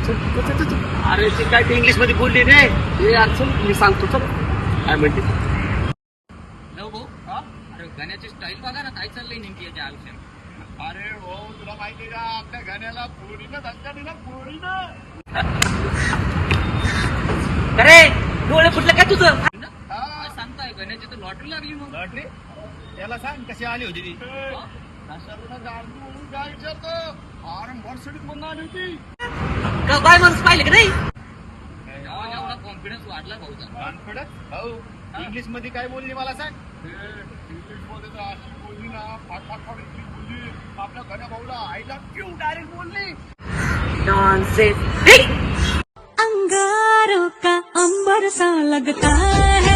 अरे ते काय ते इंग्लिश मध्ये बोलली रे. हे यार चल मी सांगतो चल काय म्हणते. भाऊ अरे गाण्याची स्टाईल बघा ना, काय चाललंय नेमकी याच्या आयुष्यात. अरे हो, तुला माहिती आहे का आपल्या गाण्याला पोरीनं धक्का दिला, पोरीनं. अरे डोळे फुटलं काय तुझं. काय सांगताय, गाण्याची तर लॉटरी लागली मग. लॉटरी त्याला सांग कशी आली होती ती. कशावरून गाडी म्हणून काय विचारतो. अरे मर्सिडीज म्हणून आली होती. का बाय माणूस पाहिले की नाही. एवढा कॉन्फिडन्स वाढला भाऊचा. कॉन्फिडन्स भाऊ इंग्लिश मध्ये काय बोलली मला सांग. इंग्लिश मध्ये तर अशी बोलली ना, फाट इंग्लिश बोलली. आपल्या घरा भाऊला आईला क्यू डायरेक्ट बोलली. नॉनसेन्स. अंगारों का अंबर सा लगता है.